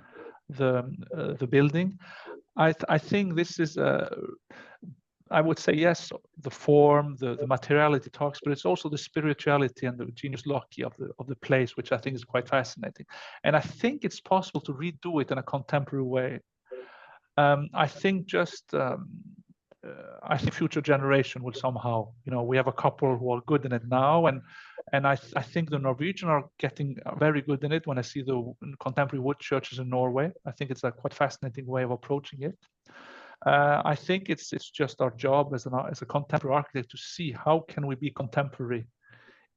the building. I think this is I would say, yes, the form, the materiality talks, but it's also the spirituality and the genius loci of the place, which I think is quite fascinating. And I think it's possible to redo it in a contemporary way. I think I think future generation will somehow, you know, we have a couple who are good in it now, and I think the Norwegian are getting very good in it. When I see the contemporary wood churches in Norway, I think it's a quite fascinating way of approaching it. I think it's just our job as a contemporary architect to see how can we be contemporary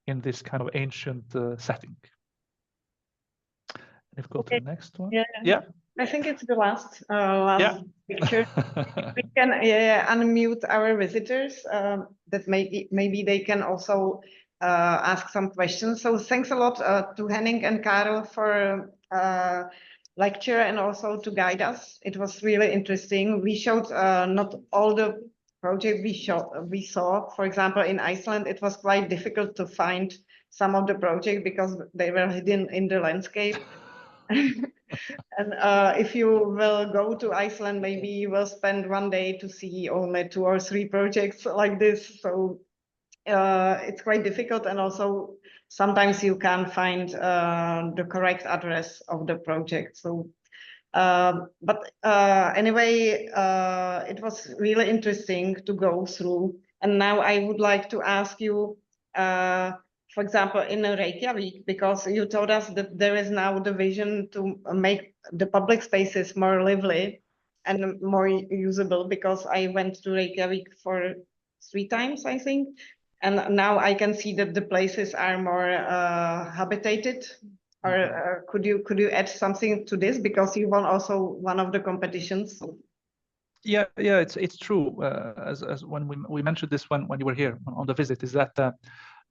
in this kind of ancient setting. And if we go to the next one, yeah. I think it's the last picture. We can unmute our visitors. That maybe they can also ask some questions. So thanks a lot to Henning and Karl for lecture and also to guide us. It was really interesting. We showed not all the projects we saw. For example, in Iceland, it was quite difficult to find some of the projects because they were hidden in the landscape. And if you will go to Iceland, maybe you will spend one day to see only 2 or 3 projects like this. So it's quite difficult, and also sometimes you can't find the correct address of the project. So, but anyway, it was really interesting to go through. And now I would like to ask you, for example, in Reykjavik, because you told us that there is now the vision to make the public spaces more lively and more usable, because I went to Reykjavik for 3 times, I think. And now I can see that the places are more habitated. Or could you add something to this, because you won also one of the competitions? Yeah, it's true. As when we mentioned this when you were here on the visit, is that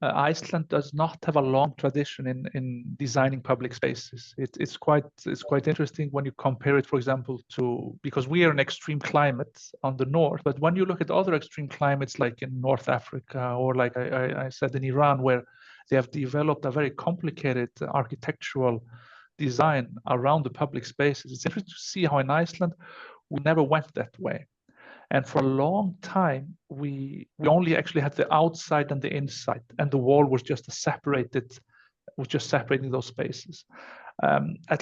Iceland does not have a long tradition in designing public spaces. It's quite interesting when you compare it, for example, because we are an extreme climate on the north, but when you look at other extreme climates like in North Africa, or like I said in Iran, where they have developed a very complicated architectural design around the public spaces, it's interesting to see how in Iceland we never went that way. And for a long time, we only actually had the outside and the inside, and the wall was just separating those spaces.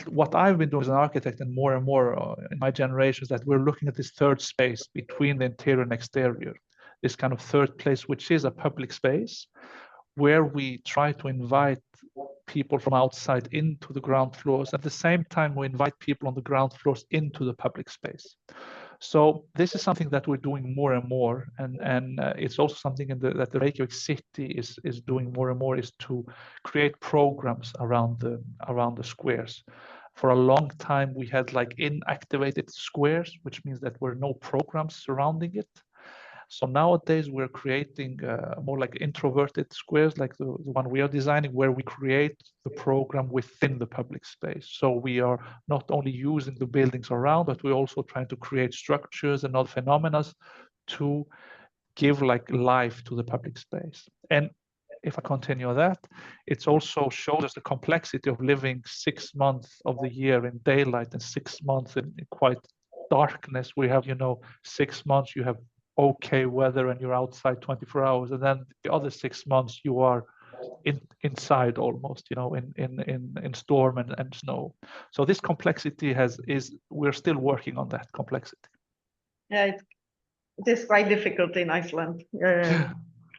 What I've been doing as an architect and more in my generation is that we're looking at this third space between the interior and exterior, this kind of third place, which is a public space where we try to invite people from outside into the ground floors. At the same time, we invite people on the ground floors into the public space. So this is something that we're doing more and more, and it's also something that the Reykjavik city is doing more and more, is to create programs around the squares. For a long time, we had like inactivated squares, which means that there were no programs surrounding it. So nowadays we're creating more like introverted squares, like the one we are designing, where we create the program within the public space. So we are not only using the buildings around, but we're also trying to create structures and other phenomena to give like life to the public space. And if I continue that, it also shows us the complexity of living 6 months of the year in daylight and 6 months in quite darkness. We have, 6 months you have okay weather and you're outside 24 hours, and then the other 6 months you are inside almost, in storm and snow. So this complexity we're still working on that complexity. Yeah, it is quite difficult in Iceland.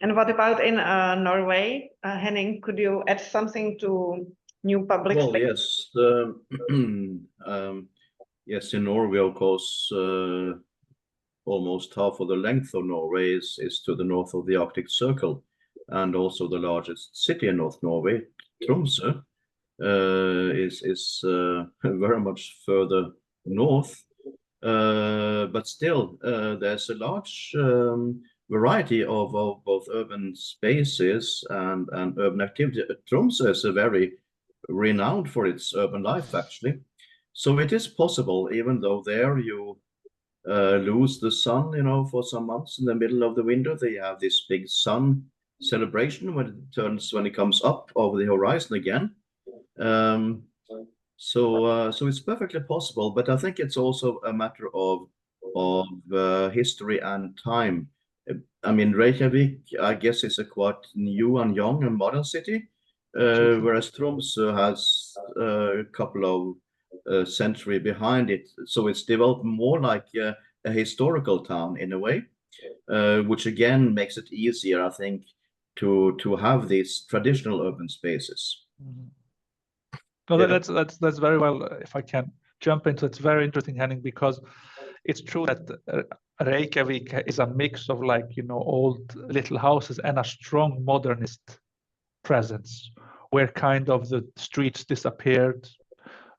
And what about in Norway? Henning, could you add something to new public space? Yes. Yes, in Norway, of course, almost half of the length of Norway is to the north of the Arctic Circle, and also the largest city in North Norway, Tromsø, is very much further north. But still, there's a large variety of both urban spaces and urban activity. Tromsø is very renowned for its urban life, actually. So it is possible, even though there you lose the sun, for some months in the middle of the winter. They have this big sun celebration when it comes up over the horizon again. So it's perfectly possible, but I think it's also a matter of history and time. I mean, Reykjavik, I guess, is a quite new and young and modern city, whereas Tromsø has a couple of century behind it, so it's developed more like a historical town in a way, which again makes it easier, I think, to have these traditional urban spaces. Mm-hmm. No, yeah. That's very well. If I can jump into, it's very interesting, Henning, because it's true that Reykjavik is a mix of old little houses and a strong modernist presence, where kind of the streets disappeared.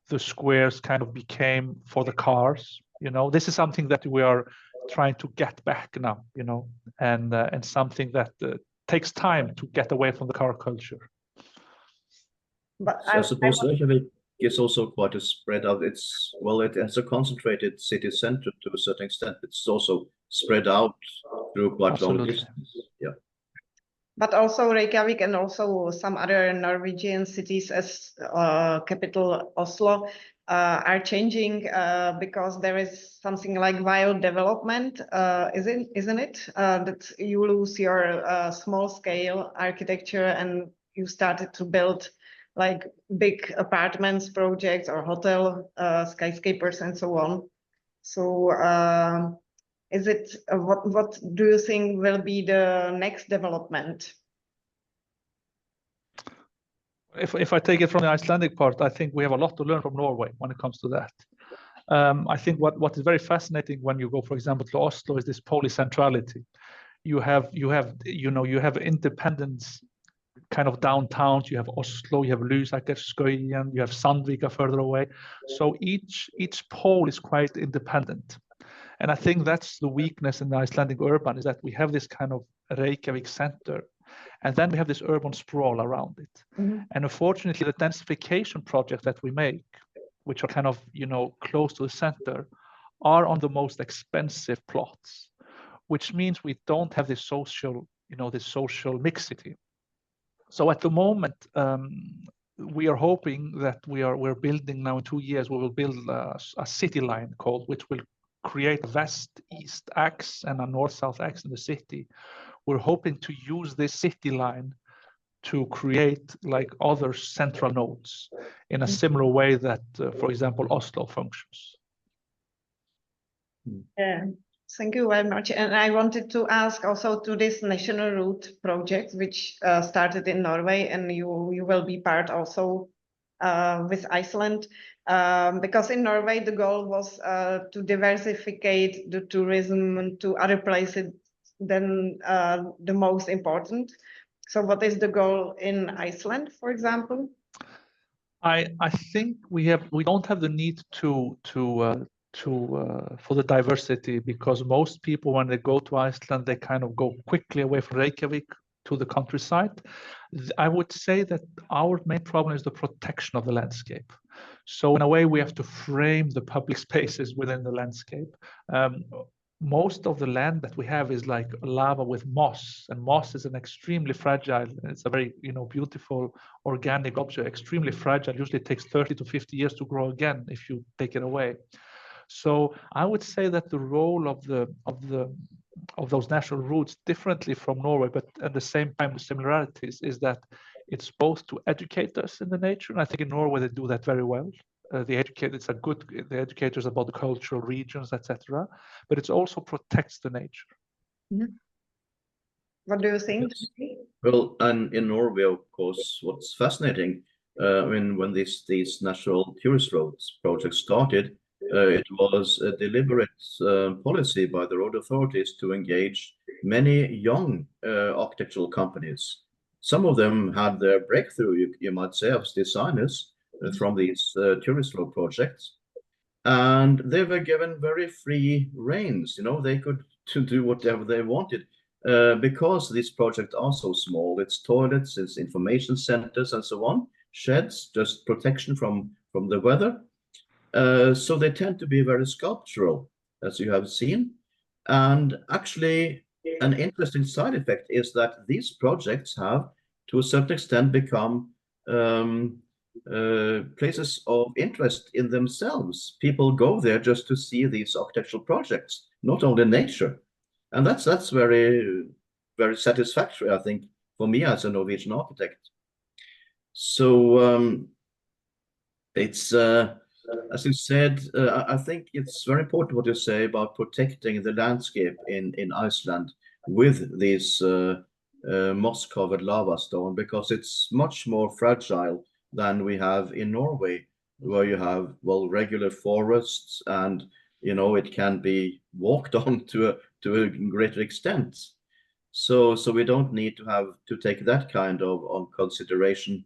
The squares kind of became for the cars, This is something that we are trying to get back now, and something that takes time to get away from the car culture. But I suppose Reykjavik is also quite a spread out. It has a concentrated city center to a certain extent. It's also spread out through quite long distance. Yeah. But also Reykjavik and also some other Norwegian cities as capital Oslo are changing because there is something like wild development, isn't it? That you lose your small scale architecture and you started to build like big apartments projects or hotel skyscrapers and so on. So is it what do you think will be the next development? If I take it from the Icelandic part, I think we have a lot to learn from Norway when it comes to that. I think what is very fascinating when you go, for example, to Oslo is this polycentrality. You have independence kind of downtowns. You have Oslo, you have Lysaker, Skøyen, you have Sandvika further away. So each pole is quite independent. And I think that's the weakness in the Icelandic urban, is that we have this kind of Reykjavik center, and then we have this urban sprawl around it. Mm-hmm. And unfortunately, the densification projects that we make, which are kind of, close to the center, are on the most expensive plots, which means we don't have this social, this social mixity. So at the moment, we are hoping that we're building now in 2 years, we will build a city line which will create a west-east axe and a north-south axe in the city. We're hoping to use this city line to create like other central nodes in a similar way that, for example, Oslo functions. Yeah, thank you very much. And I wanted to ask also to this national route project, which started in Norway, and you will be part also with Iceland, because in Norway the goal was to diversify the tourism to other places than the most important. So what is the goal in Iceland, for example? I think we don't have the need for the diversity, because most people, when they go to Iceland, they kind of go quickly away from Reykjavik to the countryside. I would say that our main problem is the protection of the landscape. So in a way, we have to frame the public spaces within the landscape. Most of the land that we have is like lava with moss, and moss is an extremely fragile, it's a very beautiful organic object, extremely fragile. Usually it takes 30 to 50 years to grow again if you take it away. So I would say that the role of those national routes, differently from Norway, but at the same time the similarities, is that it's both to educate us in the nature, and I think in Norway they do that very well. The educators about the cultural regions, etc. But it also protects the nature. Mm-hmm. What do you think? Well, and in Norway, of course, what's fascinating, when these national tourist roads projects started, it was a deliberate policy by the road authorities to engage many young architectural companies. Some of them had their breakthrough, you might say, as designers from these tourist road projects, and they were given very free reins. They could do whatever they wanted, because these projects are so small. It's toilets, it's information centers, and so on, sheds, just protection from the weather. So they tend to be very sculptural, as you have seen. And actually, an interesting side effect is that these projects have, to a certain extent, become places of interest in themselves. People go there just to see these architectural projects, not only nature. And that's very, very satisfactory, I think, for me as a Norwegian architect. So it's, as you said, I think it's very important what you say about protecting the landscape in Iceland with these moss-covered lava stone, because it's much more fragile than we have in Norway, where you have, well, regular forests, and it can be walked on to a greater extent. So we don't need to take that kind of consideration.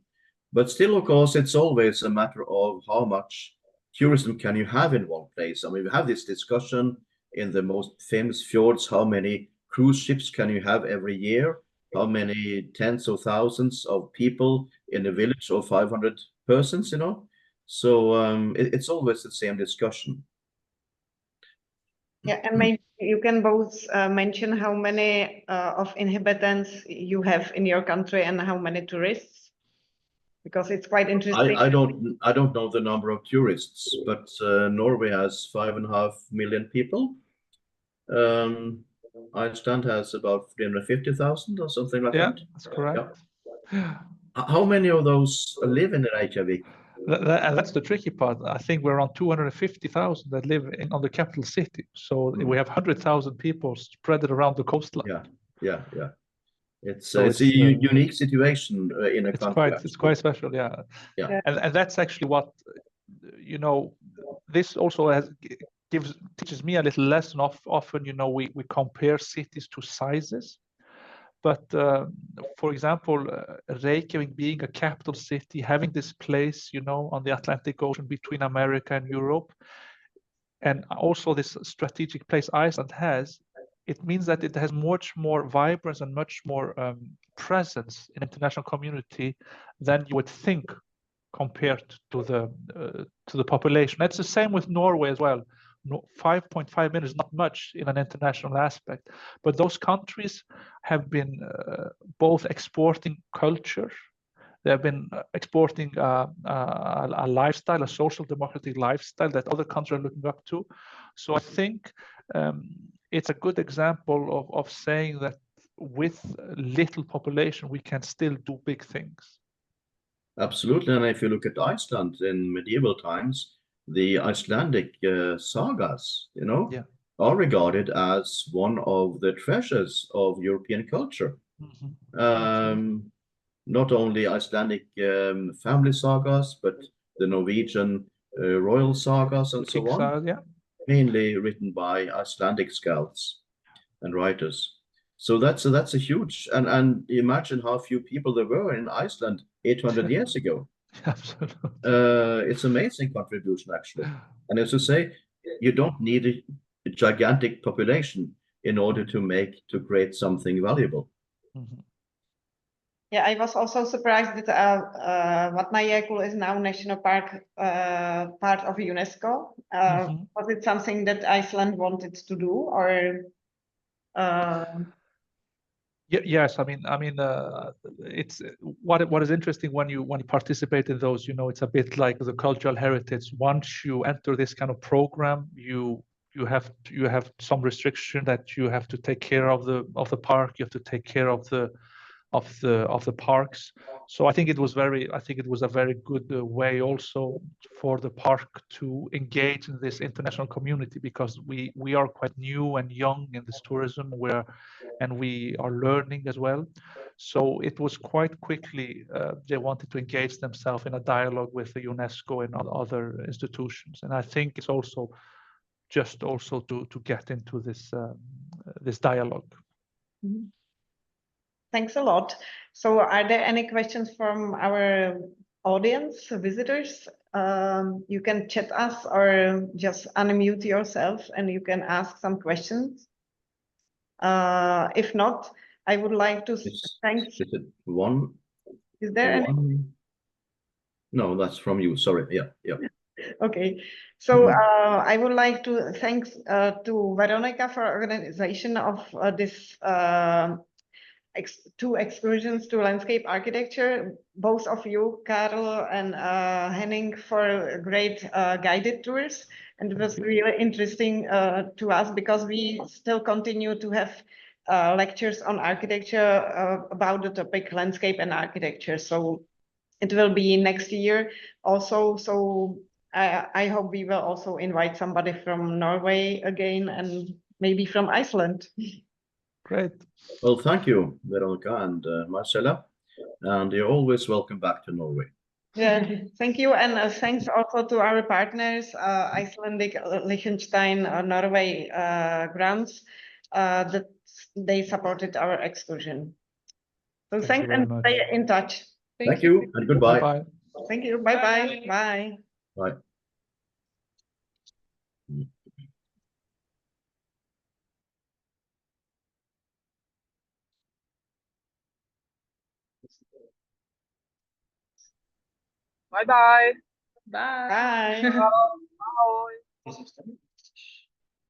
But still, of course, it's always a matter of how much tourism can you have in one place. I mean, we have this discussion in the most famous fjords: how many cruise ships can you have every year? How many tens of thousands of people in a village of 500 persons, So it's always the same discussion. Yeah, and maybe you can both mention how many of inhabitants you have in your country and how many tourists, because it's quite interesting. I don't know the number of tourists, but Norway has 5.5 million people. Iceland has about 350,000 or something like that. Yeah, that's correct. Yeah. How many of those live in Reykjavik? That's the tricky part. I think we're around 250,000 that live on the capital city. So we have 100,000 people spread around the coastline. Yeah. It's a unique situation in a country. It's quite special, yeah. And that's actually what, this also teaches me a little lesson. Often, we compare cities to sizes. But for example, Reykjavik being a capital city, having this place, on the Atlantic Ocean between America and Europe, and also this strategic place Iceland has, it means that it has much more vibrance and much more presence in international community than you would think compared to the population. That's the same with Norway as well. 5.5 million is not much in an international aspect, but those countries have been both exporting culture, they have been exporting a lifestyle, a social democratic lifestyle that other countries are looking up to. So I think it's a good example of saying that with little population, we can still do big things. Absolutely. And if you look at Iceland in medieval times, the Icelandic sagas, Yeah. are regarded as one of the treasures of European culture. Not only Icelandic family sagas, but the Norwegian royal sagas and so on, mainly written by Icelandic scouts and writers. So that's a huge, and imagine how few people there were in Iceland 800 years ago. Absolutely. It's amazing contribution, actually. And as you say, you don't need a gigantic population in order to create something valuable. Yeah, I was also surprised that Vatnajökull is now national park, part of UNESCO. Was it something that Iceland wanted to do, or? Yes, I mean, it's what is interesting when you participate in those. It's a bit like the cultural heritage. Once you enter this kind of program, you have some restriction that you have to take care of the park. You have to take care of the parks. So I think it was a very good way also for the park to engage in this international community, because we are quite new and young in this tourism, and we are learning as well. So it was quite quickly they wanted to engage themselves in a dialogue with the UNESCO and other institutions. And I think it's also to get into this dialogue. Thanks a lot. So are there any questions from our audience, visitors? You can chat us or just unmute yourself and you can ask some questions. If not, I would like to thank. Is it one? Is there any? No, that's from you. Sorry. Yeah. Okay. So I would like to thank to Veronika for organization of this two excursions to landscape architecture, both of you, Karl and Henning, for great guided tours. And it was really interesting to us because we still continue to have lectures on architecture about the topic landscape and architecture. So it will be next year also. So I hope we will also invite somebody from Norway again and maybe from Iceland. Great. Well, thank you, Veronika and Marcela, and you're always welcome back to Norway. Yeah, thank you, and thanks also to our partners, Icelandic, Liechtenstein, Norway grants, that they supported our excursion. So thanks and stay in touch. Thank you and goodbye. Bye. Thank you. Bye-bye. Bye. Bye. Bye-bye. Bye. Bye.